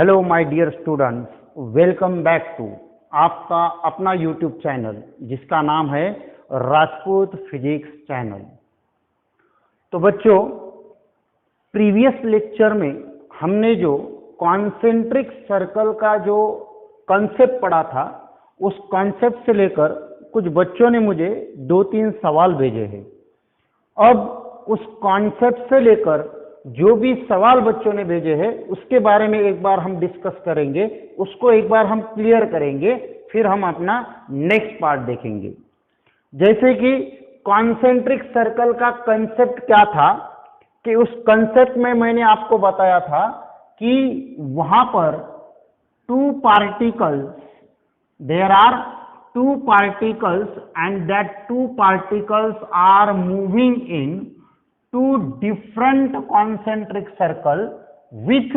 Hello my dear students, welcome back to आपका अपना YouTube channel जिसका नाम है राजपूत फिजिक्स चैनल। तो बच्चों, प्रीवियस लेक्चर में हमने जो कॉन्सेंट्रिक सर्कल का जो कॉन्सेप्ट पढ़ा था, उस कॉन्सेप्ट से लेकर कुछ बच्चों ने मुझे 2-3 सवाल भेजे हैं। अब उस कॉन्सेप्ट से लेकर जो भी सवाल बच्चों ने भेजे हैं उसके बारे में एक बार हम डिस्कस करेंगे, उसको एक बार हम क्लियर करेंगे, फिर हम अपना नेक्स्ट पार्ट देखेंगे। जैसे कि कॉन्सेंट्रिक सर्कल का कंसेप्ट क्या था, कि उस कंसेप्ट में मैंने आपको बताया था कि वहां पर two particles, there are two particles and that two particles are moving in two different concentric circle with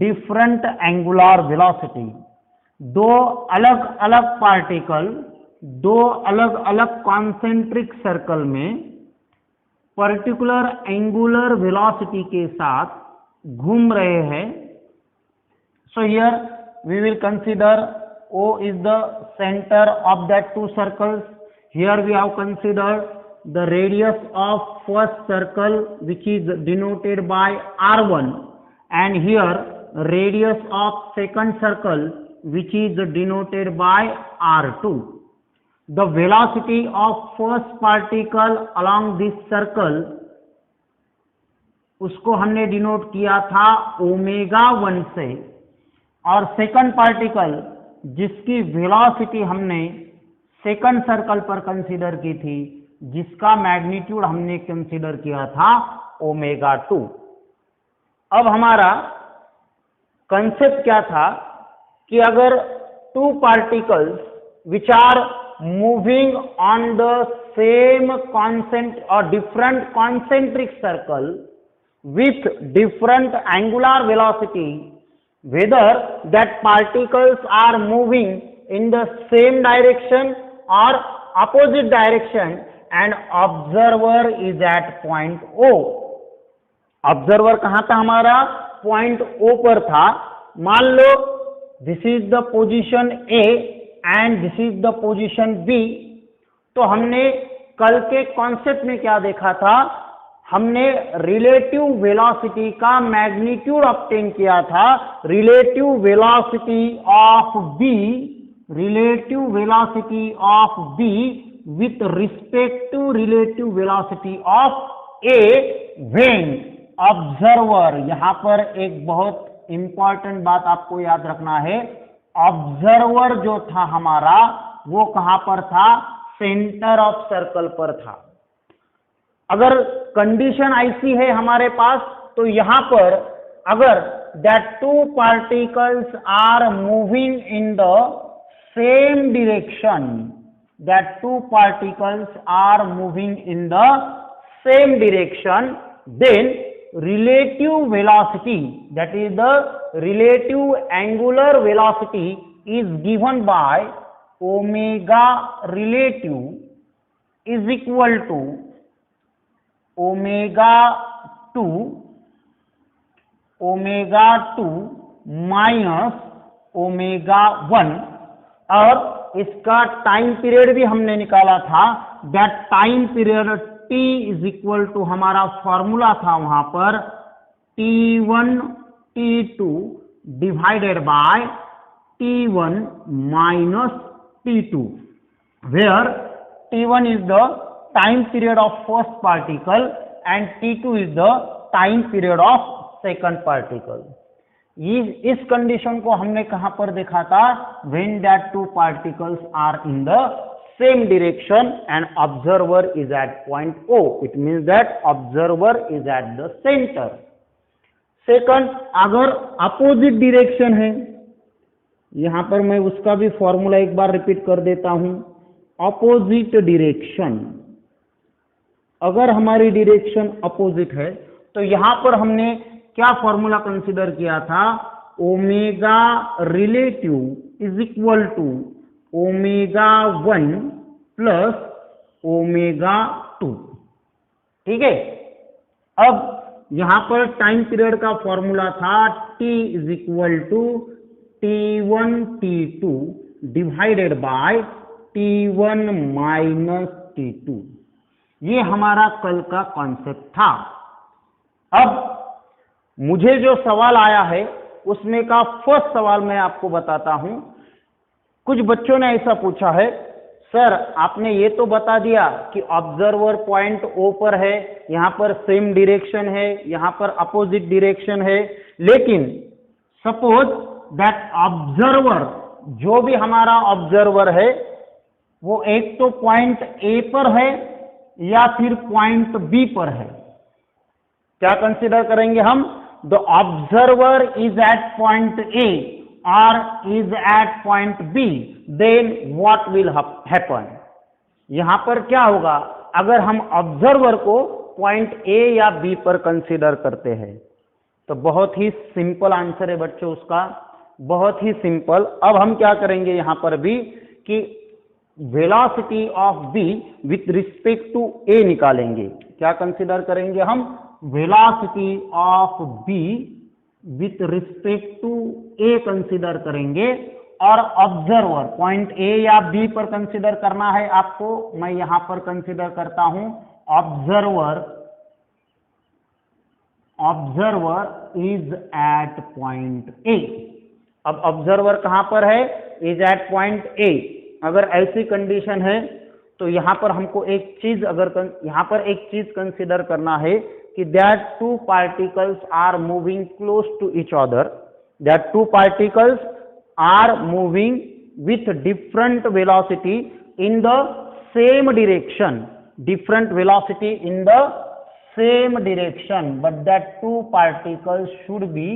different angular velocity। दो अलग अलग पार्टिकल दो अलग अलग कॉन्सेंट्रिक सर्कल में पर्टिकुलर एंगुलर वेलोसिटी के साथ घूम रहे हैं। So here we will consider O is the center of that two circles. Here we have considered the radius of first circle, which is denoted by R1, and here radius of second circle, which is denoted by R2. The velocity of first particle along this circle, उसको हमने denote किया था omega 1 से, और second particle जिसकी velocity हमने second circle पर consider की थी, जिसका मैग्नीट्यूड हमने कंसीडर किया था ओमेगा 2। अब हमारा कंसेप्ट क्या था कि अगर two particles which are moving on the same और different concentric circle with different angular velocity, whether that particles are moving in the same direction or opposite direction, and observer is at point O। Observer कहां था हमारा? Point O पर था। मान लो this is the position A and this is the position B। तो हमने कल के कॉन्सेप्ट में क्या देखा था? हमने रिलेटिव वेलोसिटी का मैग्नीट्यूड ऑब्टेन किया था। Relative velocity of B with respect to relative velocity of A when observer. यहां पर एक बहुत इंपॉर्टेंट बात आपको याद रखना है, ऑब्जर्वर जो था हमारा वो कहां पर था? सेंटर ऑफ सर्कल पर था। अगर कंडीशन ऐसी है हमारे पास, तो यहां पर अगर that two particles are moving in the same direction, that two particles are moving in the same direction, then relative velocity, that is the relative angular velocity, is given by omega relative is equal to omega 2 minus omega 1। और इसका time period भी हमने निकाला था। That time period t is equal to, हमारा formula था वहां पर t1 t2 divided by t1 minus t2, where t1 is the time period of first particle and t2 is the time period of second particle। इस condition को हमने कहां पर देखा था? when that two particles are in the same direction and observer is at point O। it means that observer is at the center। Second, अगर opposite direction है, यहां पर मैं उसका भी फॉर्मूला एक बार रिपीट कर देता हूं। अपोजिट डिरेक्शन, अगर हमारी डिरेक्शन अपोजिट है तो यहां पर हमने क्या फॉर्मूला कंसीडर किया था? Omega relative is equal to omega 1 plus omega 2। ठीक है। अब यहाँ पर टाइम पीरियड का फॉर्मूला था t is equal to T1 T2 divided by T1 minus T2। ये हमारा कल का कॉन्सेप्ट था। अब मुझे जो सवाल आया है उसमें का फर्स्ट सवाल मैं आपको बताता हूं। कुछ बच्चों ने ऐसा पूछा है, सर आपने ये तो बता दिया कि ऑब्जर्वर पॉइंट O पर है, यहां पर सेम डायरेक्शन है, यहां पर अपोजिट डायरेक्शन है, लेकिन सपोज दैट ऑब्जर्वर, जो भी हमारा ऑब्जर्वर है वो एक तो पॉइंट A पर है या फिर पॉइंट B पर है। क्या कंसीडर करेंगे हम? The observer is at point A or is at point B, then what will happen? यहां पर क्या होगा अगर हम ऑब्जर्वर को पॉइंट A या B पर कंसीडर करते हैं? तो बहुत ही सिंपल आंसर है बच्चों उसका, बहुत ही सिंपल। अब हम क्या करेंगे यहां पर भी कि velocity of B with respect to A निकालेंगे। क्या कंसीडर करेंगे हम? Velocity of B with respect to A consider करेंगे, और ऑब्जर्वर पॉइंट A या B पर कंसीडर करना है आपको। मैं यहां पर कंसीडर करता हूं observer is at point A। अब ऑब्जर्वर कहां पर है? Is at point A। अगर ऐसी कंडीशन है तो यहां पर हमको एक चीज, अगर यहां पर एक चीज कंसीडर करना है कि that two particles are moving close to each other, that two particles are moving with different velocity in the same direction, different velocity in the same direction, but that two particles should be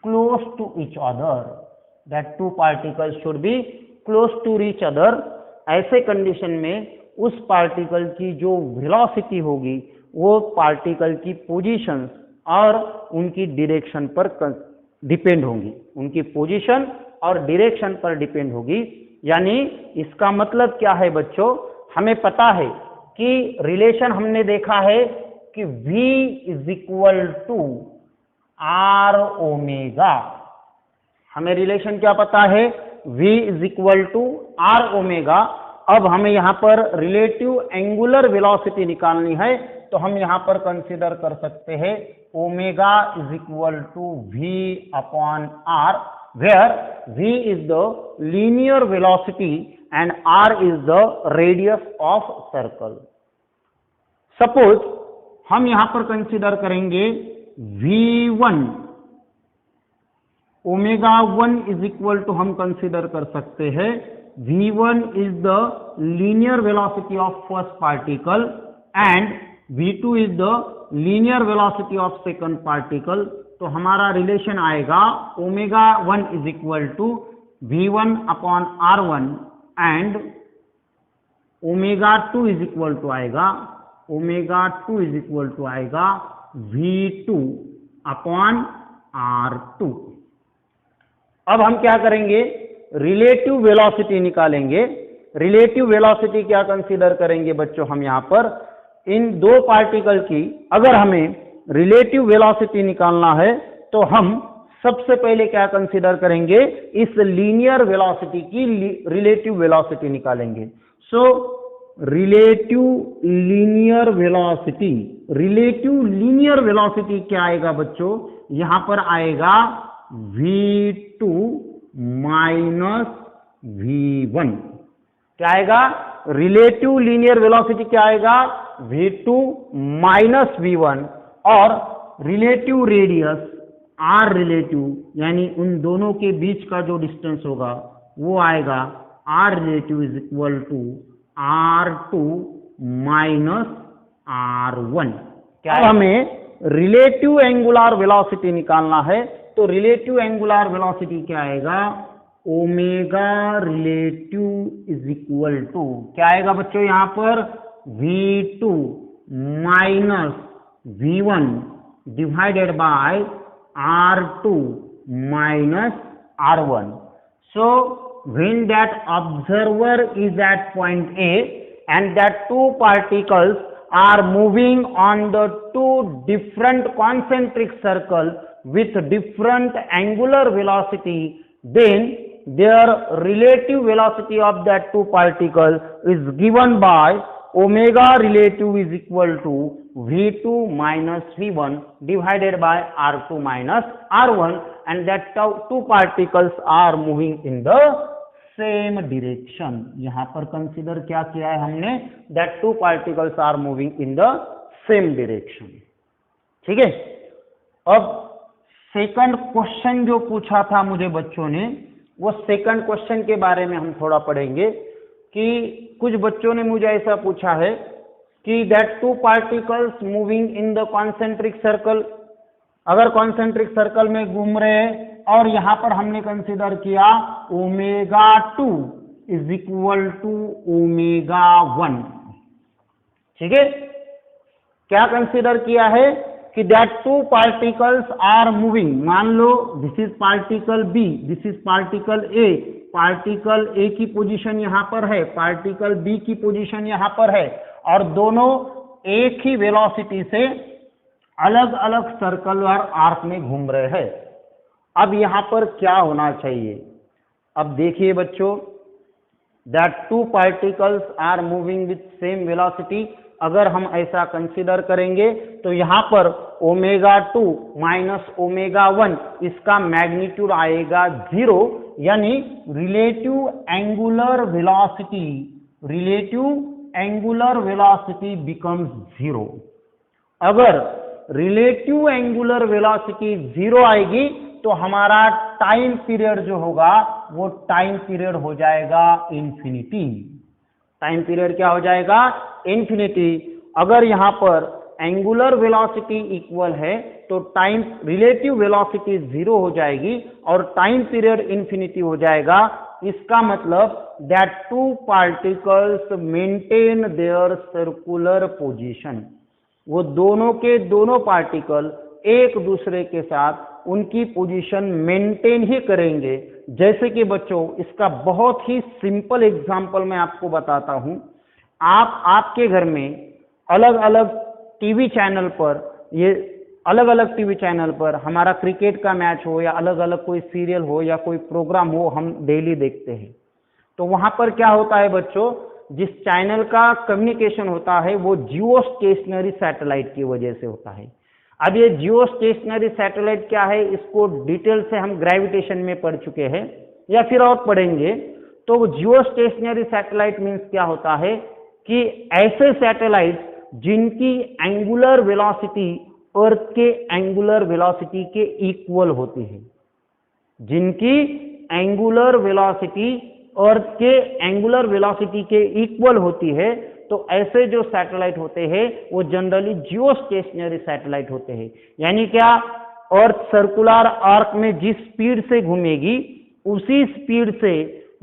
close to each other, that two particles should be close to each other। ऐसे condition में उस particle की जो velocity होगी वो particle की position और उनकी डायरेक्शन पर डिपेंड होगी, उनकी पोजीशन और डायरेक्शन पर डिपेंड होगी। यानी इसका मतलब क्या है बच्चों? हमें पता है कि रिलेशन हमने देखा है कि V is equal to R omega. हमें रिलेशन क्या पता है? V is equal to R omega. अब हमें यहां पर रिलेटिव एंगुलर वेलोसिटी निकालनी है, तो हम यहां पर कंसीडर कर सकते हैं omega is equal to V upon R, where V is the linear velocity and R is the radius of circle. Suppose हम यहां पर कंसीडर करेंगे V1, omega 1 is equal to हम कंसीडर कर सकते हैं V1 is the linear velocity of first particle and V2 is the linear velocity of second particle। तो हमारा रिलेशन आएगा omega 1 is equal to V1 upon R1 and omega 2 is equal to आएगा V2 upon R2। अब हम क्या करेंगे? Relative velocity निकालेंगे। Relative velocity क्या कंसीडर करेंगे बच्चों? हम यहां पर इन दो पार्टिकल की अगर हमें रिलेटिव वेलोसिटी निकालना है तो हम सबसे पहले क्या कंसीडर करेंगे? इस लीनियर वेलोसिटी की रिलेटिव वेलोसिटी निकालेंगे। सो रिलेटिव लीनियर वेलोसिटी क्या आएगा बच्चों? यहां पर आएगा V2 माइनस V1। क्या आएगा? रिलेटिव लीनियर वेलोसिटी क्या आएगा? V2 माइनस V1, और रिलेटिव रेडियस R रिलेटिव यानी उन दोनों के बीच का जो डिस्टेंस होगा वो आएगा R relative is equal to R2 minus R1। क्या हमें रिलेटिव एंगुलर वेलोसिटी निकालना है, तो रिलेटिव एंगुलर वेलोसिटी क्या आएगा? Omega relative is equal to क्या आएगा बच्चों? यहां पर V2 minus V1 divided by R2 minus R1। So when that observer is at point A and that two particles are moving on the two different concentric circle with different angular velocity, then their relative velocity of that two particles is given by omega relative is equal to v2 minus v1 divided by r2 minus r1, and that two particles are moving in the same direction. यहां पर consider क्या किया है हमने, that two particles are moving in the same direction. ठीक है, अब second question जो पूछा था मुझे बच्चों ने, वो सेकंड क्वेश्चन के बारे में हम थोड़ा पढ़ेंगे कि कुछ बच्चों ने मुझे ऐसा पूछा है कि that two particles moving in the concentric circle, अगर कॉन्सेंट्रिक सर्कल में घूम रहे हैं और यहां पर हमने कंसीडर किया omega 2 is equal to omega 1। ठीक है, क्या कंसीडर किया है कि that two particles are moving, मान लो this is particle B, this is particle A, particle A की पोजीशन यहां पर है, पार्टिकल बी की पोजीशन यहां पर है, और दोनों एक ही वेलोसिटी से अलग अलग सर्कुलर आर्क में घूम रहे हैं। अब यहां पर क्या होना चाहिए, अब देखिए बच्चों, that two particles are moving with same velocity, अगर हम ऐसा कंसीडर करेंगे तो यहां पर ओमेगा 2 माइनस ओमेगा 1 इसका मैग्नीट्यूड आएगा 0, यानी रिलेटिव एंगुलर वेलोसिटी बिकम्स 0। अगर रिलेटिव एंगुलर वेलोसिटी 0 आएगी तो हमारा टाइम पीरियड जो होगा वो टाइम पीरियड हो जाएगा इंफिनिटी। टाइम पीरियड क्या हो जाएगा, इंफिनिटी। अगर यहां पर एंगुलर वेलोसिटी इक्वल है तो टाइम रिलेटिव वेलोसिटी 0 हो जाएगी और टाइम पीरियड इंफिनिटी हो जाएगा। इसका मतलब that two particles maintain their circular position, वो दोनों के दोनों पार्टिकल एक दूसरे के साथ उनकी पोजीशन मेंटेन ही करेंगे। जैसे कि बच्चों इसका बहुत ही सिंपल एग्जांपल मैं आपको बताता हूं। आपके घर में अलग अलग टीवी चैनल पर, ये अलग अलग टीवी चैनल पर हमारा क्रिकेट का मैच हो या अलग अलग कोई सीरियल हो या कोई प्रोग्राम हो, हम डेली देखते हैं। तो वहां पर क्या होता है बच्चों, जिस चैनल का कम्युनिकेशन होता है वो जियो स्टेशनरी सैटेलाइट की वजह से होता है। अब ये जियो स्टेशनरी सैटेलाइट क्या है, इसको डिटेल से हम ग्रेविटेशन में पढ़ चुके हैं या फिर और पढ़ेंगे। तो जियो स्टेशनरी सैटेलाइट मीन्स क्या होता है कि ऐसे सैटेलाइट जिनकी एंगुलर वेलोसिटी अर्थ के एंगुलर वेलोसिटी के इक्वल होती है, जिनकी एंगुलर वेलोसिटी अर्थ के एंगुलर वेलोसिटी के इक्वल होती है, तो ऐसे जो सैटेलाइट होते हैं वो जनरली जियो स्टेशनरी सैटेलाइट होते हैं। यानी क्या, अर्थ सर्कुलर आर्क में जिस स्पीड से घूमेगी उसी स्पीड से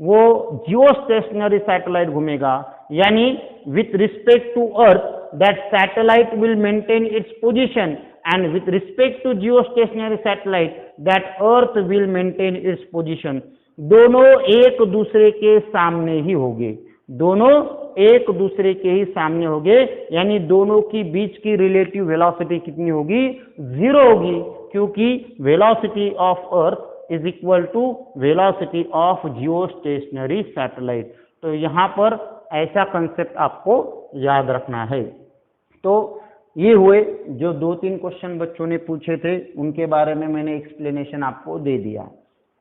वो जियो स्टेशनरी सैटेलाइट घूमेगा। यानी with respect to earth that satellite will maintain its position, and with respect to geostationary satellite that earth will maintain its position. दोनों एक दूसरे के सामने ही होंगे, दोनों एक दूसरे के ही सामने होंगे, यानी दोनों की बीच की रिलेटिव वेलोसिटी कितनी होगी, 0 होगी, क्योंकि velocity of earth is equal to velocity of geostationary satellite. तो यहां पर ऐसा कंसेप्ट आपको याद रखना है। तो ये हुए जो 2-3 क्वेश्चन बच्चों ने पूछे थे, उनके बारे में मैंने एक्सप्लेनेशन आपको दे दिया।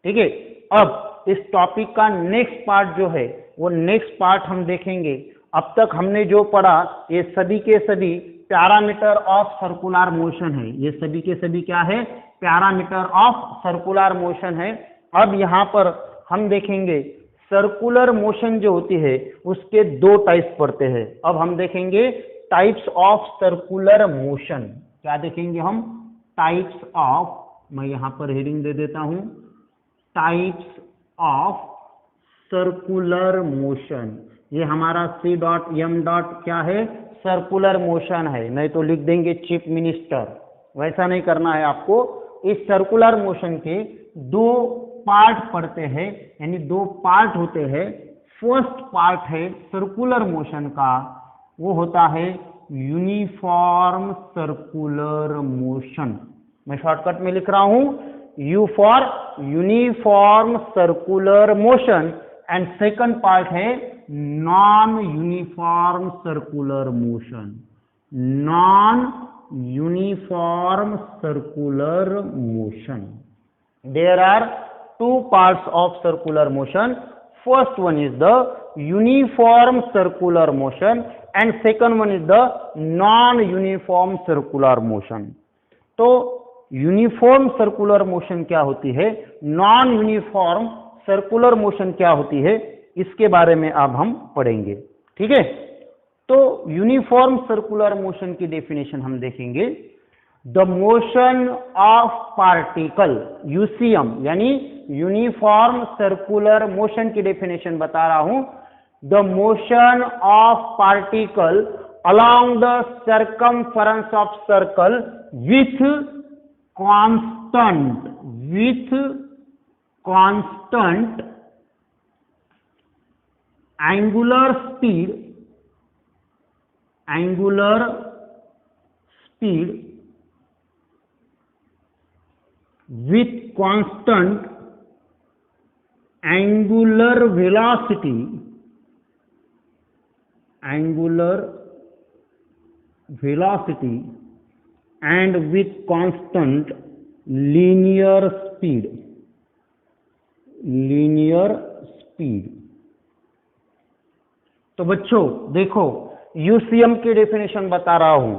ठीक है, अब इस टॉपिक का नेक्स्ट पार्ट जो है वो नेक्स्ट पार्ट हम देखेंगे। अब तक हमने जो पढ़ा ये सभी के सभी पैरामीटर ऑफ सर्कुलर मोशन है, ये सभी के सभी क्या है, पैरामीटर ऑफ सर्कुलर मोशन है। अब यहाँ पर हम देखेंगे सर्कुलर मोशन जो होती है उसके 2 टाइप्स पढ़ते हैं। अब हम देखेंगे टाइप्स ऑफ सर्कुलर मोशन। क्या देखेंगे हम, टाइप्स ऑफ, मैं यहाँ पर हेडिंग दे देता हूं, टाइप्स ऑफ सर्कुलर मोशन। ये हमारा C.M. क्या है, सर्कुलर मोशन है, नहीं तो लिख देंगे चीफ मिनिस्टर, वैसा नहीं करना है आपको। इस सर्कुलर मोशन के 2 पार्ट पढ़ते हैं, यानी 2 पार्ट होते हैं। फर्स्ट पार्ट है सर्कुलर मोशन का, वो होता है यूनिफॉर्म सर्कुलर मोशन। मैं शॉर्टकट में लिख रहा हूं U for uniform circular motion and second part है non uniform circular motion. Non uniform circular motion, there are two parts of circular motion. First one is the uniform circular motion and second one is the non-uniform circular motion. तो uniform circular motion क्या होती है, non uniform circular motion क्या होती है, इसके बारे में अब हम पढ़ेंगे। ठीक है, तो यूनिफॉर्म सर्कुलर मोशन की डेफिनेशन हम देखेंगे। The motion of particle, UCM यानी यूनिफॉर्म सर्कुलर मोशन की डेफिनेशन बता रहा हूं। The motion of particle along the circumference of circle with constant angular speed with constant angular velocity and with constant linear speed। तो बच्चों देखो, UCM की definition बता रहा हूं।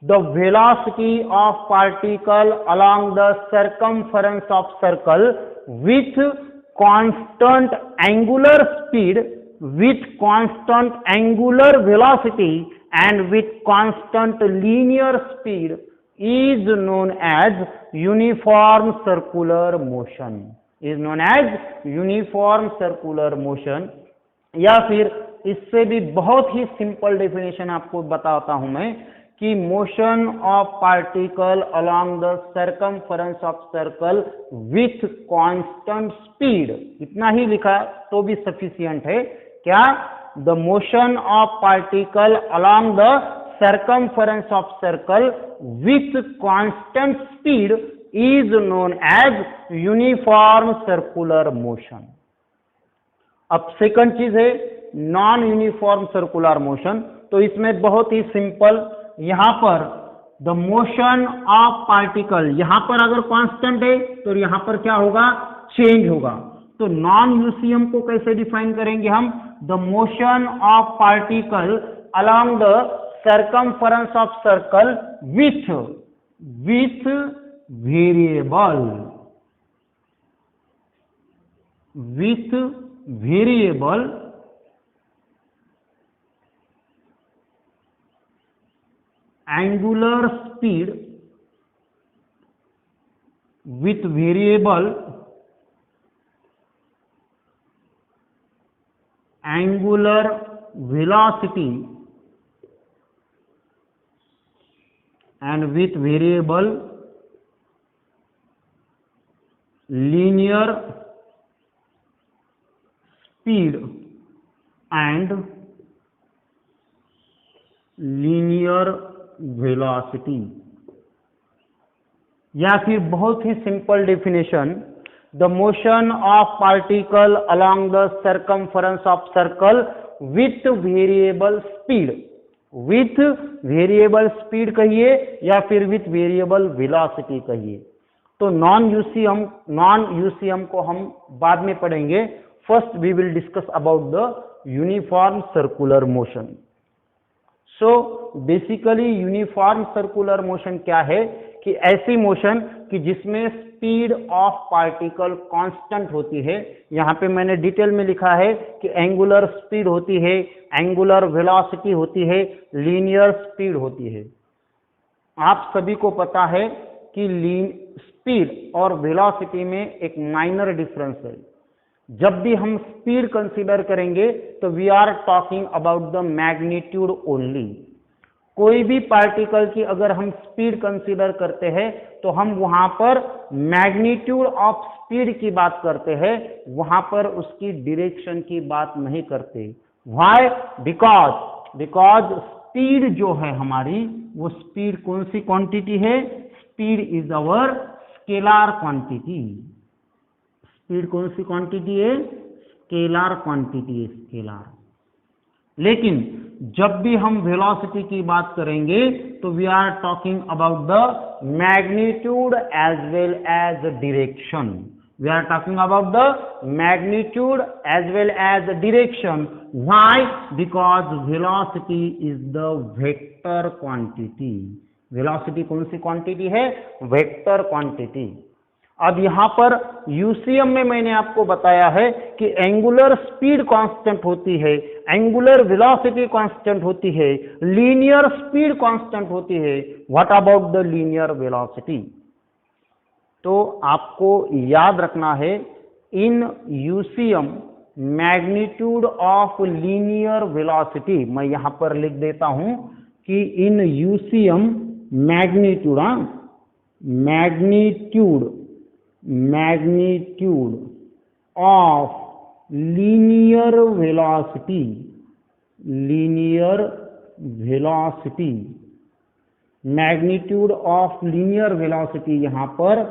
The velocity of particle along the circumference of circle with constant angular speed, with constant angular velocity and with constant linear speed is known as uniform circular motion। is known as uniform circular motion। या फिर इससे भी बहुत ही simple definition आपको बताता हूं मैं कि motion of particle along the circumference of circle with constant speed. इतना ही लिखा तो भी सफिशिएंट है। क्या? The motion of particle along the circumference of circle with constant speed is known as uniform circular motion. अब सेकंड चीज है नॉन यूनिफॉर्म सर्कुलर मोशन। तो इसमें बहुत ही सिंपल, यहां पर द मोशन ऑफ पार्टिकल, यहां पर अगर कांस्टेंट है तो यहां पर क्या होगा, चेंज होगा। तो नॉन यूसीएम को कैसे डिफाइन करेंगे हम? The motion of particle along the circumference of circle with variable angular speed, with variable angular velocity and with variable linear speed and linear velocity. या फिर बहुत ही simple definition, the motion of particle along the circumference of circle with variable speed. With variable speed कहिए या फिर with variable velocity कहिए। तो non UCM को हम बाद में पढ़ेंगे। First we will discuss about the uniform circular motion. So basically uniform circular motion क्या है कि ऐसी मोशन कि जिसमें स्पीड ऑफ पार्टिकल कांस्टेंट होती है। यहां पे मैंने डिटेल में लिखा है कि एंगुलर स्पीड होती है, एंगुलर वेलोसिटी होती है, लीनियर स्पीड होती है। आप सभी को पता है कि स्पीड और वेलोसिटी में एक माइनर डिफरेंस है। जब भी हम स्पीड कंसीडर करेंगे तो we are talking about the magnitude only. कोई भी पार्टिकल की अगर हम स्पीड कंसीडर करते हैं तो हम वहां पर मैग्नीट्यूड ऑफ स्पीड की बात करते हैं, वहां पर उसकी डायरेक्शन की बात नहीं करते। व्हाई? बिकॉज स्पीड जो है हमारी, वो स्पीड कौन सी क्वांटिटी है? Speed is our scalar quantity. Speed कौन सी क्वांटिटी है? स्केलर क्वांटिटी है, स्केलर। लेकिन जब भी हम वेलोसिटी की बात करेंगे तो we are talking about the magnitude as well as direction. We are talking about the magnitude as well as direction. Why? Because velocity is the vector quantity. Velocity कौन सी क्वांटिटी है? Vector quantity. अब यहां पर UCM में मैंने आपको बताया है कि एंगुलर स्पीड कांस्टेंट होती है, एंगुलर वेलोसिटी कांस्टेंट होती है, लीनियर स्पीड कांस्टेंट होती है। What about the linear velocity? तो आपको याद रखना है, in UCM magnitude of linear velocity, मैं यहां पर लिख देता हूं कि in UCM magnitude, magnitude of linear velocity, magnitude of linear velocity यहां पर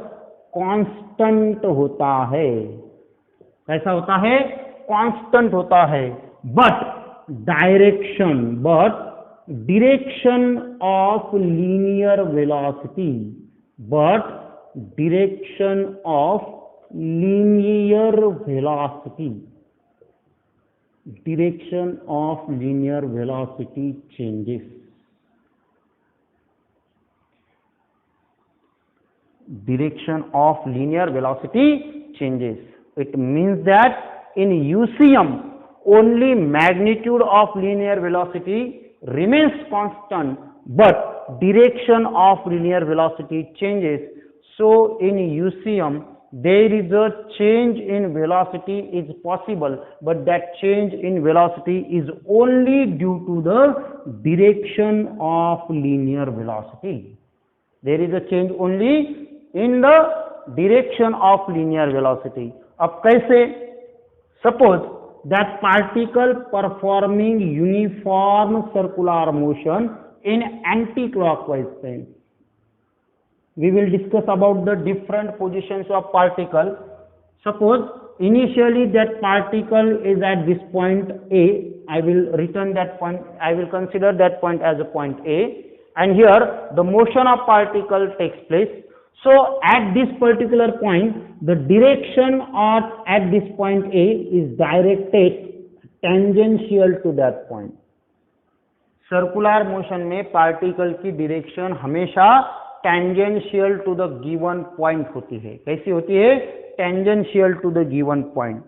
कांस्टेंट होता है। कैसा होता है? कांस्टेंट होता है। But direction of linear velocity, direction of linear velocity changes. Direction of linear velocity changes. It means that in UCM only magnitude of linear velocity remains constant, but direction of linear velocity changes. So in UCM there is a change in velocity is possible, but that change in velocity is only due to the direction of linear velocity. There is a change only in the direction of linear velocity. अब कैसे? Suppose that particle performing uniform circular motion in anti-clockwise sense. We will discuss about the different positions of particle. Suppose initially that particle is at this point A. I will return that point, I will consider that point as a point A, and here the motion of particle takes place. So at this particular point the direction at this point A is directed tangential to that point. Circular motion में particle की direction हमेशा tangential to the given point होती है। कैसी होती है? Tangential to the given point.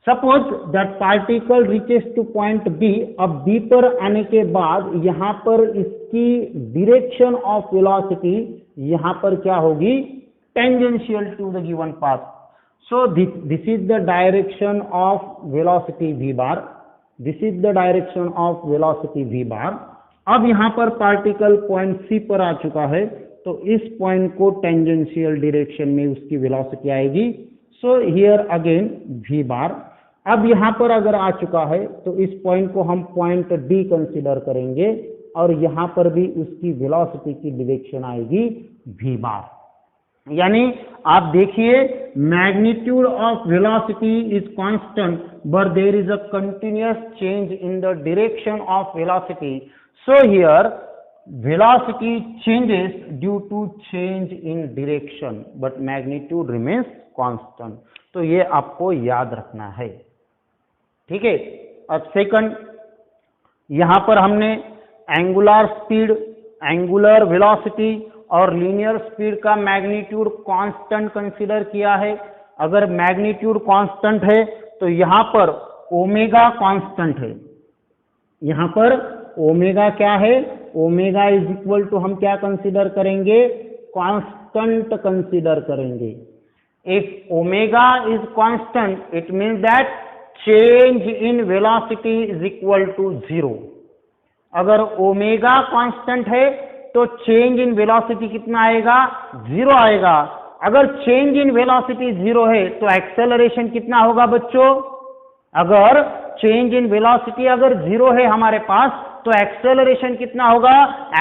Suppose that particle reaches to point B. अब B पर आने के बाद यहां पर इसकी डायरेक्शन ऑफ वेलोसिटी यहां पर क्या होगी? Tangential to the given path. So this is the direction of velocity v bar. This is the direction of velocity v bar. अब यहां पर पार्टिकल पॉइंट सी पर आ चुका है, तो इस पॉइंट को टेंजेंशियल डायरेक्शन में उसकी वेलोसिटी आएगी। So here again we bar. अब यहां पर अगर आ चुका है तो इस पॉइंट को हम पॉइंट डी कंसीडर करेंगे, और यहां पर भी उसकी वेलोसिटी की डायरेक्शन आएगी वी बार। यानी आप देखिए, magnitude of velocity is constant, but there is a continuous change in the direction of velocity. So here velocity changes due to change in direction, but magnitude remains constant. तो ये आपको याद रखना है, ठीक है। अब सेकंड, यहां पर हमने एंगुलर स्पीड, एंगुलर वेलोसिटी और लीनियर स्पीड का मैग्नीट्यूड कांस्टेंट कंसीडर किया है। अगर मैग्नीट्यूड कांस्टेंट है तो यहां पर ओमेगा कांस्टेंट है। यहां पर ओमेगा क्या है? ओमेगा इज इक्वल टू हम क्या कंसीडर करेंगे? कांस्टेंट कंसीडर करेंगे। If omega is constant, it means that change in velocity is equal to 0। अगर ओमेगा कांस्टेंट है तो चेंज इन वेलोसिटी कितना आएगा? 0 आएगा। अगर चेंज इन वेलोसिटी 0 है तो एक्सेलरेशन कितना होगा बच्चों? अगर चेंज इन वेलोसिटी अगर 0 है हमारे पास, तो एक्सेलरेशन कितना होगा?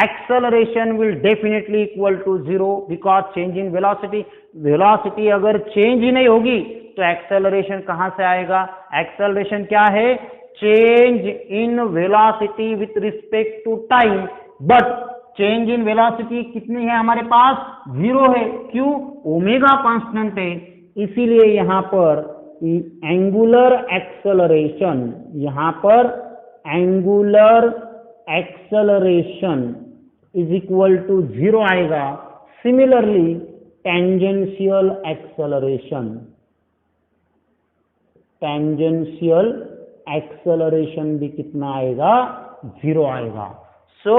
Acceleration will definitely equal to 0 because change in velocity. Velocity अगर चेंज ही नहीं होगी तो एक्सेलरेशन कहां से आएगा? एक्सेलरेशन क्या है? Change in velocity with respect to time, but change in velocity कितनी है हमारे पास? 0 है। क्यों? ओमेगा कांस्टेंट है, इसीलिए यहां पर एंगुलर एक्सेलरेशन, यहां पर angular acceleration is equal to 0 आएगा। Similarly tangential acceleration, tangential acceleration भी कितना आएगा? 0 आएगा। So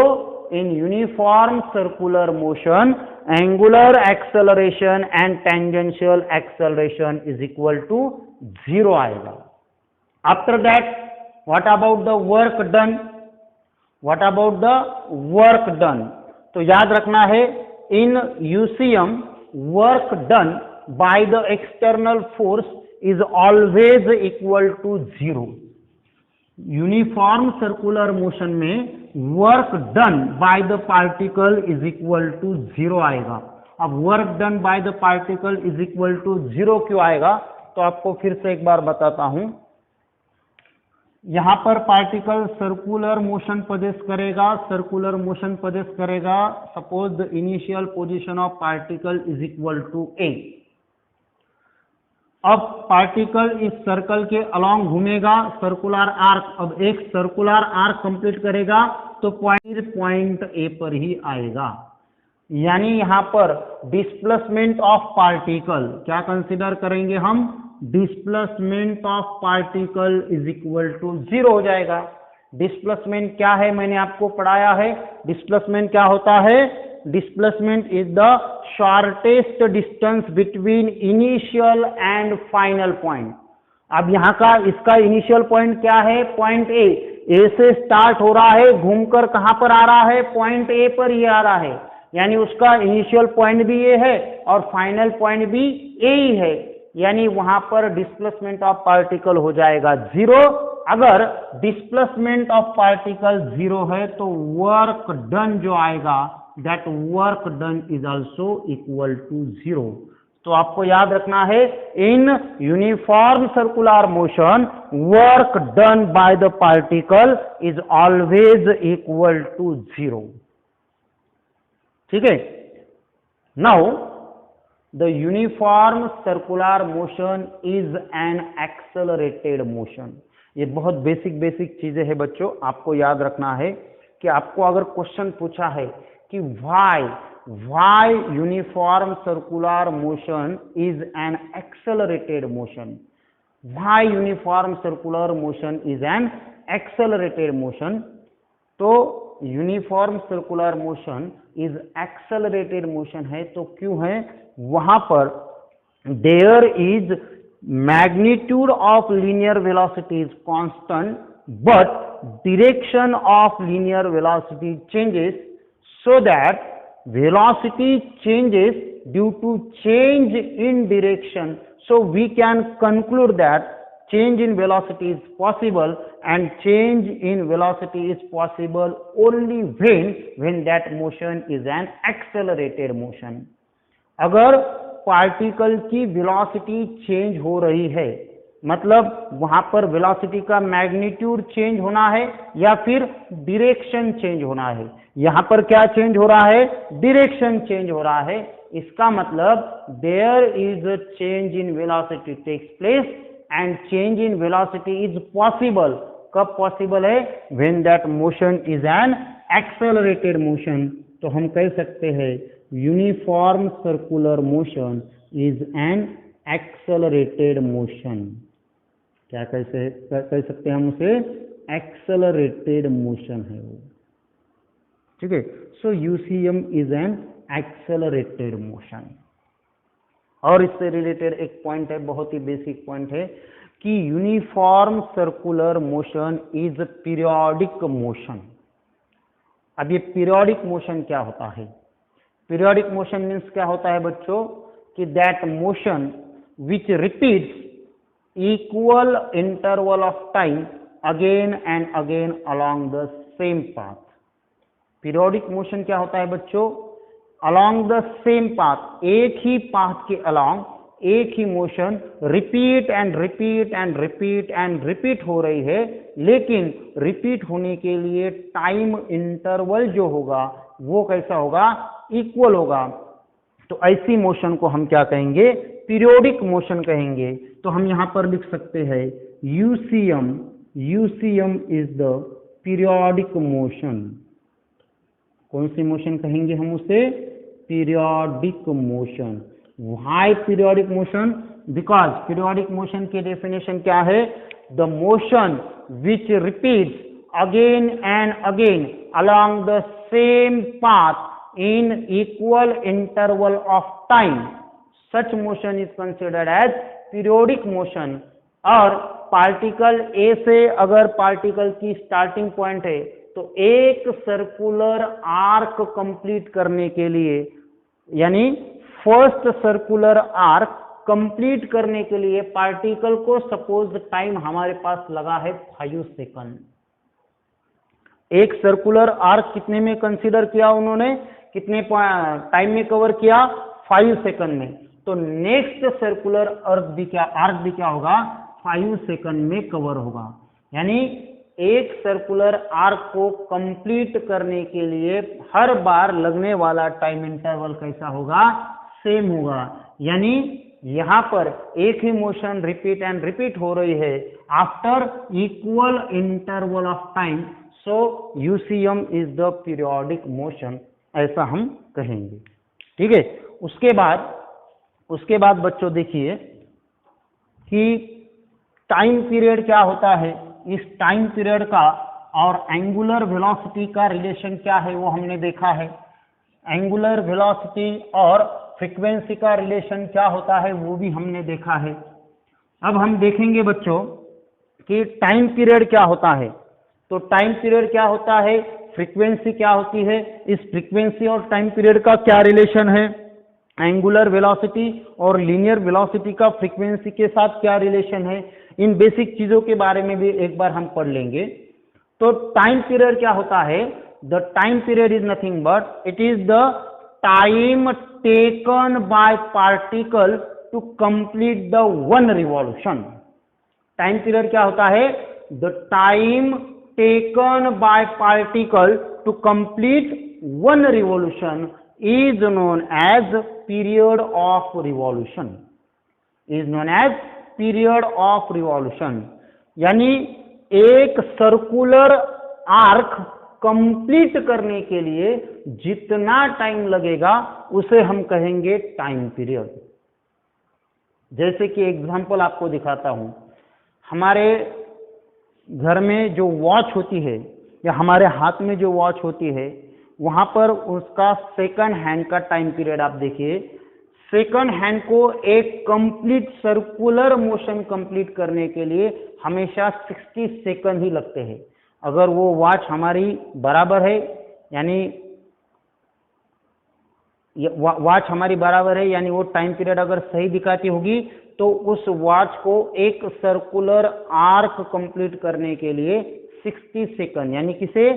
in uniform circular motion angular acceleration and tangential acceleration is equal to 0 आएगा। After that what about the work done? What about the work done? तो याद रखना है, in UCM work done by the external force is always equal to 0। Uniform circular motion में work done by the particle is equal to 0 आएगा। अब work done by the particle is equal to 0 क्यों आएगा? तो आपको फिर से एक बार बताता हूं। यहां पर पार्टिकल सर्कुलर मोशन पजेस करेगा, सर्कुलर मोशन पजेस करेगा। Suppose the initial position of particle is equal to a। अब पार्टिकल इस सर्कल के अलोंग घूमेगा, सर्कुलर आर्क। अब एक सर्कुलर आर्क कंप्लीट करेगा तो पॉइंट ए पर ही आएगा। यानी यहां पर डिस्प्लेसमेंट ऑफ पार्टिकल क्या कंसीडर करेंगे हम? Displacement of particle is equal to 0 हो जाएगा। डिस्प्लेसमेंट क्या है? मैंने आपको पढ़ाया है। डिस्प्लेसमेंट क्या होता है? Displacement is the shortest distance between initial and final point. अब यहाँ का इसका इनिशियल पॉइंट क्या है? पॉइंट ए से स्टार्ट हो रहा है, घूमकर कहां पर आ रहा है? पॉइंट ए पर ही आ रहा है। यानी उसका इनिशियल पॉइंट भी ये है और फाइनल पॉइंट भी ए ही है। यानी वहां पर डिस्प्लेसमेंट ऑफ पार्टिकल हो जाएगा 0। अगर डिस्प्लेसमेंट ऑफ पार्टिकल 0 है तो वर्क डन जो आएगा, that work done is also equal to 0। तो आपको याद रखना है, in uniform circular motion work done by the particle is always equal to 0। ठीक है। Now the uniform circular motion is an accelerated motion. ये बहुत बेसिक चीजें हैं बच्चों, आपको याद रखना है कि आपको अगर क्वेश्चन पूछा है कि why uniform circular motion is an accelerated motion, why uniform circular motion is an accelerated motion, तो uniform circular motion is accelerated motion है। तो क्यों है? वहां पर there is magnitude of linear velocity is constant but direction of linear velocity changes, so that velocity changes due to change in direction. So we can conclude that change in velocity is possible, and change in velocity is possible only when that motion is an accelerated motion. अगर particle की velocity change हो रही है, मतलब वहां पर velocity का magnitude change होना है या फिर डायरेक्शन चेंज होना है। यहां पर क्या चेंज हो रहा है? डायरेक्शन चेंज हो रहा है। इसका मतलब there is a change in velocity takes place and change in velocity is possible. कब पॉसिबल है? When that motion is an accelerated motion. तो हम कह सकते हैं uniform circular motion is an accelerated motion. क्या कह सकते हैं हम उसे? एक्सेलरेटेड मोशन है वो। ठीक है। So UCM is an accelerated motion. और इससे रिलेटेड एक पॉइंट है, बहुत ही बेसिक पॉइंट है कि uniform circular motion is periodic motion. अब ये पीरियोडिक मोशन क्या होता है? पीरियोडिक मोशन मीन्स क्या होता है बच्चों? कि that motion which repeats equal interval of time again and again along the same path. Periodic motion क्या होता है बच्चों? अलोंग द सेम पाथ, एक ही पाथ के अलोंग एक ही motion repeat and repeat and repeat and repeat हो रही है, लेकिन रिपीट होने के लिए टाइम इंटरवल जो होगा वो कैसा होगा? इक्वल होगा। तो ऐसी मोशन को हम क्या कहेंगे? पीरियोडिक मोशन कहेंगे। तो हम यहां पर लिख सकते हैं UCM, UCM is the periodic motion. कौन सी मोशन कहेंगे हम उसे? Periodic motion. Why periodic motion? Because periodic motion की डेफिनेशन क्या है? The motion which repeats again and again along the same path in equal interval of time, such motion is considered as periodic motion। और particle A से अगर particle की starting point है तो एक सर्कुलर आर्क कंप्लीट करने के लिए, यानी फर्स्ट सर्कुलर आर्क कंप्लीट करने के लिए पार्टिकल को सपोज टाइम हमारे पास लगा है 5 सेकंड। एक सर्कुलर आर्क कितने में कंसीडर किया उन्होंने? कितने टाइम में कवर किया? 5 सेकंड में। तो नेक्स्ट सर्कुलर आर्क भी क्या होगा? 5 सेकंड में कवर होगा। यानी एक सर्कुलर आर्क को कंप्लीट करने के लिए हर बार लगने वाला टाइम इंटरवल कैसा होगा? सेम होगा। यानी यहां पर एक ही मोशन रिपीट एंड रिपीट हो रही है after equal interval of time. So UCM is the periodic motion, ऐसा हम कहेंगे। ठीक है। उसके बाद बच्चों देखिए कि टाइम पीरियड क्या होता है। इस टाइम पीरियड का और एंगुलर वेलोसिटी का रिलेशन क्या है वो हमने देखा है। एंगुलर वेलोसिटी और फ्रीक्वेंसी का रिलेशन क्या होता है वो भी हमने देखा है। अब हम देखेंगे बच्चों कि टाइम पीरियड क्या होता है। तो टाइम पीरियड क्या होता है, फ्रीक्वेंसी क्या होती है, इस फ्रीक्वेंसी और टाइम पीरियड का क्या रिलेशन है, एंगुलर वेलोसिटी और लीनियर वेलोसिटी का फ्रीक्वेंसी के साथ क्या रिलेशन है, इन बेसिक चीजों के बारे में भी एक बार हम पढ़ लेंगे। तो टाइम पीरियड क्या होता है? The time period is nothing but it is the time taken by particle to complete the one revolution. Time period क्या होता है? The time taken by particle to complete one revolution is known as period of revolution, is known as period of revolution। यानी एक circular arc complete करने के लिए जितना time लगेगा उसे हम कहेंगे टाइम पीरियड। जैसे कि एग्जांपल आपको दिखाता हूं, हमारे घर में जो वॉच होती है या हमारे हाथ में जो वॉच होती है, वहां पर उसका सेकंड हैंड का टाइम पीरियड आप देखिए। सेकंड हैंड को एक कंप्लीट सर्कुलर मोशन कंप्लीट करने के लिए हमेशा 60 सेकंड ही लगते हैं। अगर वो वॉच हमारी बराबर है, यानी वॉच हमारी बराबर है, यानी वो टाइम पीरियड अगर सही दिखाती होगी तो उस वॉच को एक सर्कुलर आर्क कंप्लीट करने के लिए 60 सेकंड, यानी किसे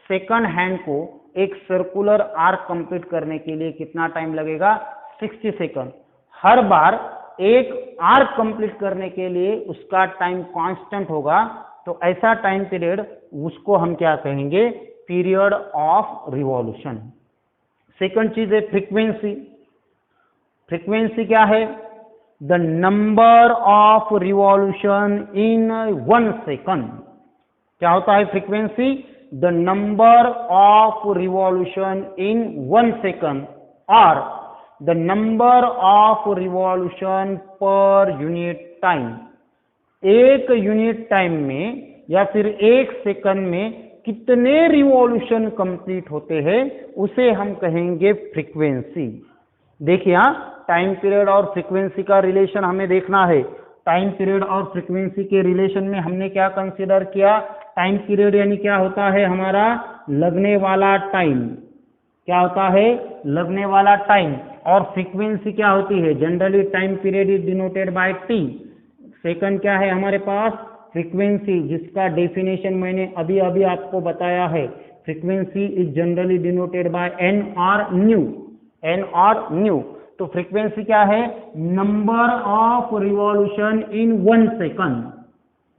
सेकंड हैंड को एक सर्कुलर आर्क कंप्लीट करने के लिए कितना टाइम लगेगा? 60 सेकंड। हर बार एक आर्क कंप्लीट करने के लिए उसका टाइम कांस्टेंट होगा। तो ऐसा टाइम पीरियड उसको हम क्या कहेंगे? Period of revolution. सेकंड चीज है फ्रीक्वेंसी। फ्रीक्वेंसी क्या है? The number of revolution in 1 second. क्या होता है frequency? the number of revolution in 1 second or the number of revolution per unit time। एक यूनिट टाइम में या फिर एक सेकंड में कितने रिवॉल्यूशन कंप्लीट होते हैं उसे हम कहेंगे फ्रीक्वेंसी। देखिए टाइम पीरियड और फ्रीक्वेंसी का रिलेशन हमें देखना है। टाइम पीरियड और फ्रीक्वेंसी के रिलेशन में हमने क्या कंसीडर किया? टाइम पीरियड यानी क्या होता है? हमारा लगने वाला टाइम। क्या होता है? लगने वाला टाइम। और फ्रीक्वेंसी क्या होती है? Generally time period is denoted by T. Second क्या है हमारे पास? फ्रीक्वेंसी, जिसका डेफिनेशन मैंने अभी अभी आपको बताया है, frequency is generally denoted by N और न्यू, एन और न्यू। तो फ्रीक्वेंसी क्या है? Number of revolution in 1 second,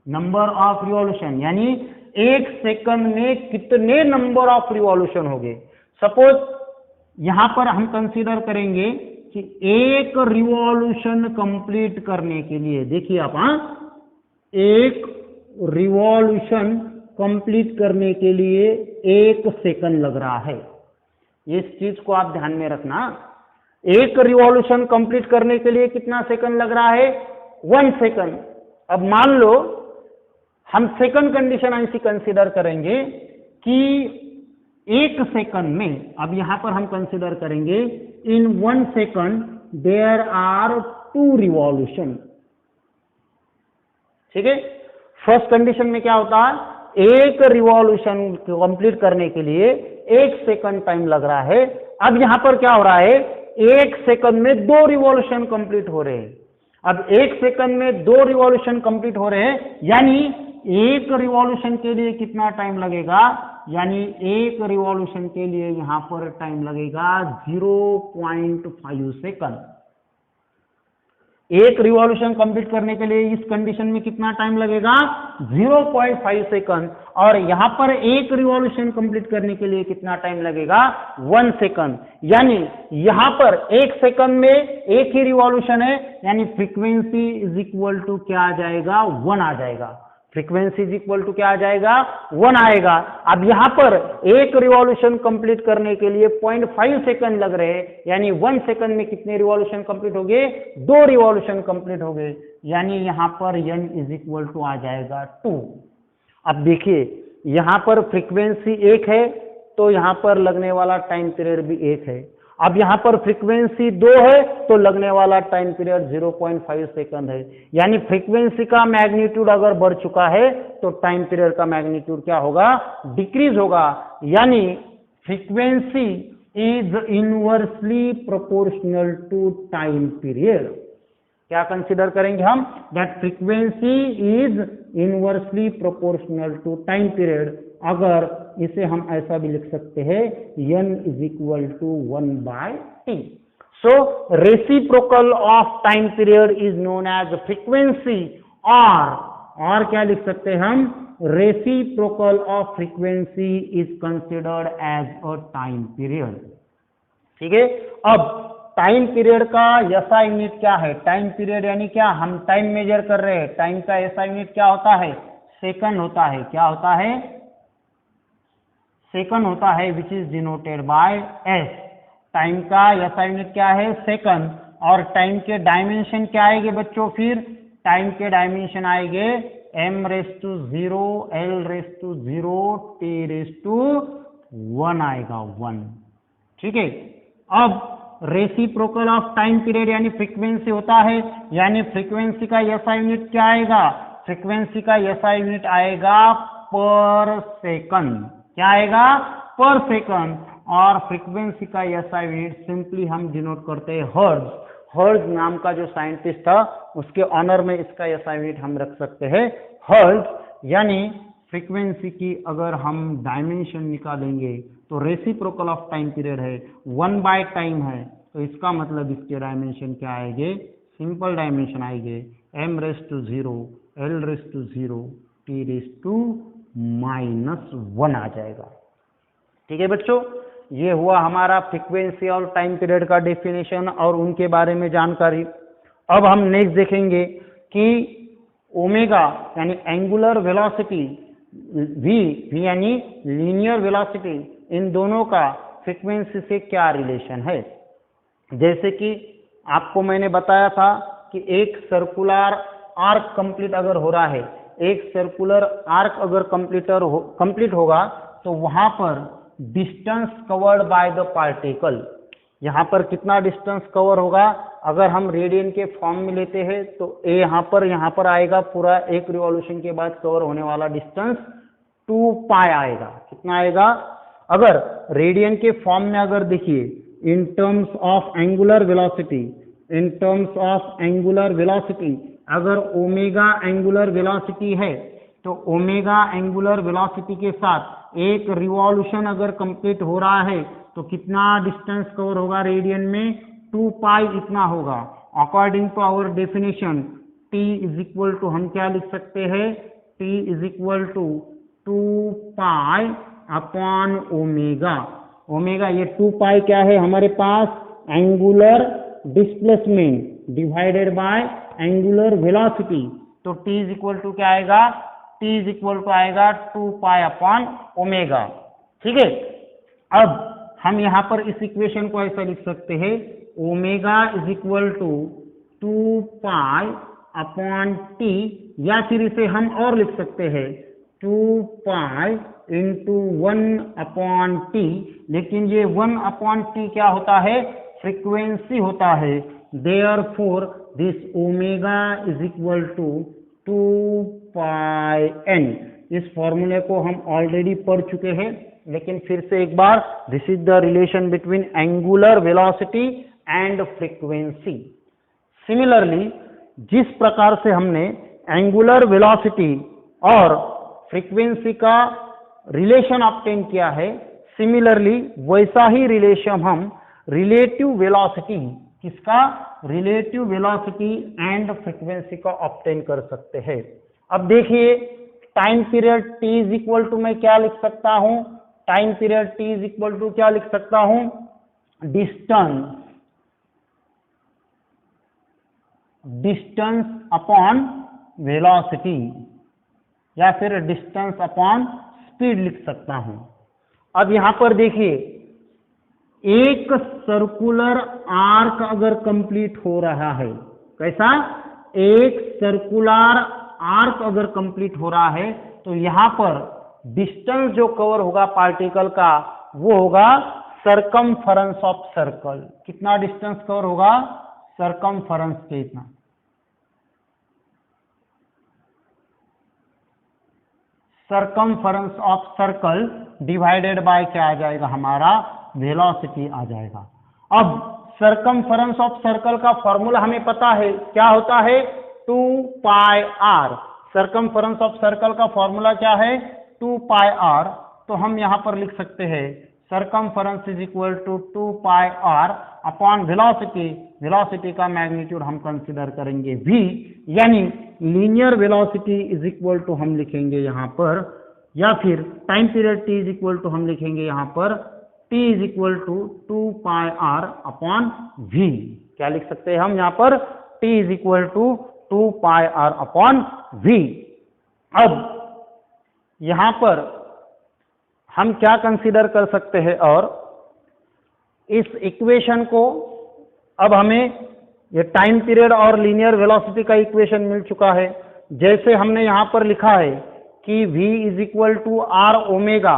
number of revolution, यानी 1 सेकंड में कितने नंबर ऑफ रिवॉल्यूशन हो गए। सपोज यहां पर हम कंसीडर करेंगे कि एक रिवॉल्यूशन कंप्लीट करने के लिए, देखिए आप, एक रिवॉल्यूशन कंप्लीट करने के लिए 1 सेकंड लग रहा है। इस चीज को आप ध्यान में रखना, एक रिवॉल्यूशन कंप्लीट करने के लिए कितना सेकंड लग रहा है? 1 सेकंड। अब मान लो हम सेकंड कंडीशन ऐसी कंसीडर करेंगे कि 1 सेकंड में, अब यहां पर हम कंसीडर करेंगे इन 1 सेकंड देयर आर 2 रिवॉल्यूशन। ठीक है, फर्स्ट कंडीशन में क्या होता है? एक रिवॉल्यूशन कंप्लीट करने के लिए 1 सेकंड टाइम लग रहा है। अब यहां पर क्या हो रहा है? 1 सेकंड में 2 रिवॉल्यूशन कंप्लीट हो रहे हैं। अब 1 सेकंड में 2 रिवॉल्यूशन कंप्लीट हो रहे हैं, यानी एक रिवॉल्यूशन के लिए कितना टाइम लगेगा? यानी एक रिवॉल्यूशन के लिए यहां पर टाइम लगेगा 0.5 सेकंड। एक रिवॉल्यूशन कंप्लीट करने के लिए इस कंडीशन में कितना टाइम लगेगा? 0.5 सेकंड। और यहां पर एक रिवॉल्यूशन कंप्लीट करने के लिए कितना टाइम लगेगा? 1 सेकंड। यानी यहां पर 1 सेकंड में एक ही रिवॉल्यूशन है, यानी फ्रीक्वेंसी इज इक्वल टू क्या आ जाएगा? 1 आ जाएगा। फ्रीक्वेंसी इज इक्वल टू क्या आ जाएगा? 1 आएगा। अब यहां पर एक रिवॉल्यूशन कंप्लीट करने के लिए 0.5 सेकंड लग रहे हैं, यानी 1 सेकंड में कितने रिवॉल्यूशन कंप्लीट हो गए? 2 रिवॉल्यूशन कंप्लीट हो गए, यानी यहां पर n इज इक्वल टू आ जाएगा 2। अब देखिए यहां पर फ्रीक्वेंसी 1 है, तो यहां पर लगने वाला टाइम पीरियड भी 1 है। अब यहां पर फ्रीक्वेंसी 2 है, तो लगने वाला टाइम पीरियड 0.5 सेकंड है। यानी फ्रीक्वेंसी का मैग्नीट्यूड अगर बढ़ चुका है, तो टाइम पीरियड का मैग्नीट्यूड क्या होगा? डिक्रीज होगा। यानी frequency is inversely proportional to time period. क्या कंसीडर करेंगे हम? That frequency is inversely proportional to time period. अगर इसे हम ऐसा भी लिख सकते हैं, n is equal to 1/t। So reciprocal of time period is known as frequency, और क्या लिख सकते हैं हम? Reciprocal of frequency is considered as a time period. ठीक है, अब टाइम पीरियड का SI यूनिट क्या है? टाइम पीरियड यानी क्या? हम टाइम मेजर कर रहे हैं, टाइम का SI यूनिट क्या होता है? सेकंड होता है। क्या होता है? सेकंड होता है, which is denoted by s। Time का SI यूनिट क्या है? सेकंड। और टाइम के डायमेंशन क्या आएंगे बच्चों? फिर टाइम के डायमेंशन आएंगे m⁻⁴, l⁻�0, t⁻1 आएगा 1। ठीक है, अब रेसिप्रोकल ऑफ टाइम पीरियड यानी फ्रीक्वेंसी होता है, यानी फ्रीक्वेंसी का SI यूनिट क्या आएगा? फ्रीक्वेंसी का SI यूनिट आएगा पर सेकंड। क्या आएगा? पर सेकंड। और फ्रीक्वेंसी का SI यूनिट सिंपली हम डिनोट करते हैं हर्ट्ज। हर्ट्ज नाम का जो साइंटिस्ट था, उसके ऑनर में इसका SI यूनिट हम रख सकते हैं हर्ट्ज। यानी फ्रीक्वेंसी की अगर हम डायमेंशन निकालेंगे, तो रेसिप्रोकल ऑफ टाइम पीरियड है, 1 टाइम है, तो इसका मतलब इसके डायमेंशन क्या आएंगे? सिंपल डायमेंशन आएंगे m⁻⁴, l⁻�0, t⁻⁻1 आ जाएगा। ठीक है बच्चों, ये हुआ हमारा फ्रीक्वेंसी और टाइम पीरियड का डेफिनेशन और उनके बारे में जानकारी। अब हम नेक्स्ट देखेंगे कि ओमेगा यानी एंगुलर वेलोसिटी, v यानी लीनियर वेलोसिटी, इन दोनों का फ्रीक्वेंसी से क्या रिलेशन है। जैसे कि आपको मैंने बताया था कि एक सर्कुलर आर्क कंप्लीट अगर हो रहा है, एक सर्कुलर आर्क अगर कंप्लीट होगा, तो वहां पर distance covered by the particle, यहाँ पर कितना डिस्टेंस कवर होगा? अगर हम रेडियन के फॉर्म में लेते हैं, तो यहाँ पर आएगा पूरा एक रिवॉल्यूशन के बाद कवर होने वाला डिस्टेंस 2π आएगा। कितना आएगा? अगर रेडियन के फॉर्म में अगर देखिए, in terms of angular velocity, अगर ओमेगा एंगुलर वेलोसिटी है तो ओमेगा एंगुलर वेलोसिटी के साथ एक रिवॉल्यूशन अगर कंप्लीट हो रहा है तो कितना डिस्टेंस कवर होगा रेडियन में, 2 पाई इतना होगा। According to our definition t is equal to हम क्या लिख सकते हैं, t is equal to 2 pi upon omega. Omega ये 2 पाई क्या है हमारे पास, angular displacement divided by angular velocity. तो t इज इक्वल टू क्या आएगा, t इज इक्वल टू आएगा 2 पाई अपॉन ओमेगा। ठीक है, अब हम यहाँ पर इस इक्वेशन को ऐसा लिख सकते हैं, omega is equal to 2 pi upon T, या फिर इसे हम और लिख सकते हैं 2 पाई इंटू 1 अपॉन टी। लेकिन ये 1 अपॉन टी क्या होता है, फ्रीक्वेंसी होता है। Therefore this omega is equal to 2 pi N. इस फॉर्मूले को हम ऑलरेडी पढ़ चुके हैं, लेकिन फिर से एक बार, this is the relation between angular velocity and frequency. Similarly जिस प्रकार से हमने एंगुलर वेलोसिटी और फ्रीक्वेंसी का रिलेशन ऑब्टेन किया है, सिमिलरली वैसा ही रिलेशन हम रिलेटिव वेलोसिटी, किसका, रिलेटिव वेलोसिटी एंड फ्रीक्वेंसी का ऑब्टेन कर सकते हैं। अब देखिए time period t is equal to मैं क्या लिख सकता हूं, time period t is equal to क्या लिख सकता हूं, डिस्टेंस अपॉन वेलोसिटी, या फिर डिस्टेंस अपॉन स्पीड लिख सकता हूं। अब यहां पर देखिए एक सर्कुलर आर्क अगर कंप्लीट हो रहा है, कैसा, एक सर्कुलर आर्क अगर कंप्लीट हो रहा है तो यहां पर डिस्टेंस जो कवर होगा पार्टिकल का वो होगा सरकमफरेंस ऑफ सर्कल। कितना डिस्टेंस कवर होगा, सरकमफरेंस के इतना, circumference of circle divided by क्या आ जाएगा हमारा, वेलोसिटी आ जाएगा। अब सरकमफरेंस ऑफ सर्कल का फॉर्मूला हमें पता है, क्या होता है, 2 pi are. Circumference of circle का फॉर्मूला क्या है, 2 पाई आर। तो हम यहां पर लिख सकते हैं circumference is equal to 2 pi R upon velocity. Velocity का मैग्नीट्यूड हम कंसीडर करेंगे v, यानी linear velocity is equal to हम लिखेंगे यहां पर, या फिर time period t is equal to हम लिखेंगे यहां पर t is equal to 2 pi R upon v। क्या लिख सकते हैं हम यहां पर, t is equal to 2 pi R upon v। अब यहां पर हम क्या कंसीडर कर सकते हैं, और इस इक्वेशन को अब हमें ये टाइम पीरियड और लीनियर वेलोसिटी का इक्वेशन मिल चुका है। जैसे हमने यहां पर लिखा है कि v is equal to R omega,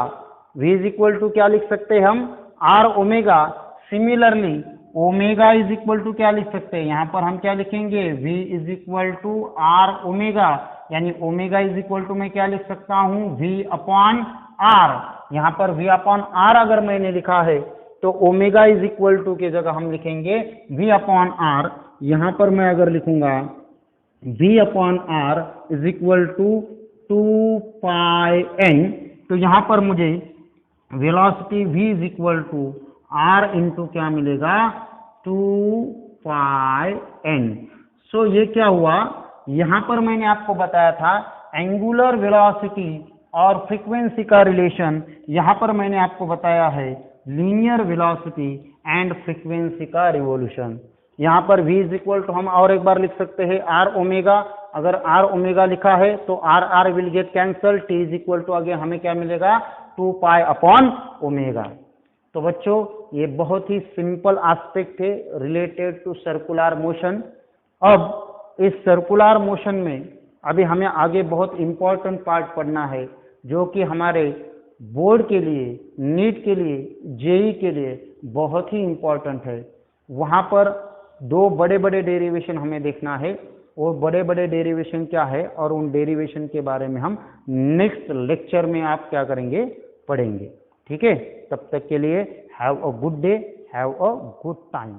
v is equal to क्या लिख सकते हैं हम, R omega. Similarly omega is equal to क्या लिख सकते हैं, यहां पर हम क्या लिखेंगे, v is equal to R omega, यानी ओमेगा इज इक्वल टू मैं क्या लिख सकता हूं, v अपॉन आर। यहां पर v अपॉन आर अगर मैंने लिखा है तो ओमेगा इज इक्वल टू की जगह हम लिखेंगे v अपॉन आर। यहां पर मैं अगर लिखूंगा v upon R is equal to 2 pi N, तो यहां पर मुझे velocity v is equal to R into क्या मिलेगा, 2 पाई एन। सो ये क्या हुआ, यहां पर मैंने आपको बताया था एंगुलर वेलोसिटी और फ्रीक्वेंसी का रिलेशन, यहां पर मैंने आपको बताया है लीनियर वेलोसिटी एंड फ्रीक्वेंसी का रिवॉल्यूशन। यहां पर v इज इक्वल टू हम और एक बार लिख सकते हैं आर ओमेगा। अगर आर ओमेगा लिखा है तो R R will get cancel, t is equal to again हमें क्या मिलेगा, 2 पाई अपॉन ओमेगा। तो बच्चों ये बहुत ही सिंपल एस्पेक्ट है रिलेटेड टू सर्कुलर मोशन। अब इस सर्कुलर मोशन में अभी हमें आगे बहुत इंपॉर्टेंट पार्ट पढ़ना है, जो कि हमारे बोर्ड के लिए, नीट के लिए, जेई के लिए बहुत ही इंपॉर्टेंट है। वहां पर 2 बड़े बड़े डेरिवेशन हमें देखना है। वो बड़े बड़े डेरिवेशन क्या है और उन डेरिवेशन के बारे में हम नेक्स्ट लेक्चर में आप क्या करेंगे, पढ़ेंगे। ठीक है, तब तक के लिए have a good day, have a good time.